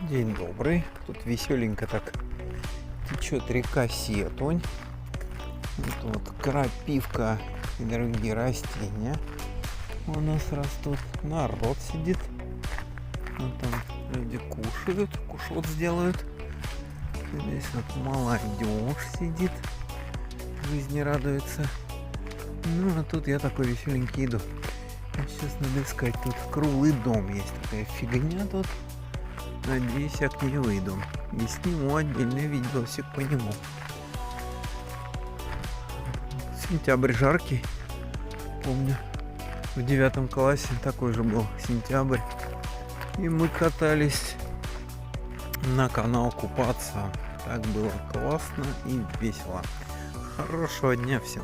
День добрый. Тут веселенько так течет река Сетунь. Вот крапивка и другие растения у нас растут. Народ сидит. Вот там люди кушают, кушот сделают. Здесь вот молодежь сидит, жизни радуется. Ну а тут я такой веселенький иду. Сейчас надо искать. Тут круглый дом есть, такая фигня тут. Надеюсь, я к ней выйду и сниму отдельный видосик по нему. Сентябрь жаркий. Помню, в 9 классе такой же был сентябрь. И мы катались на канал купаться. Так было классно и весело. Хорошего дня всем.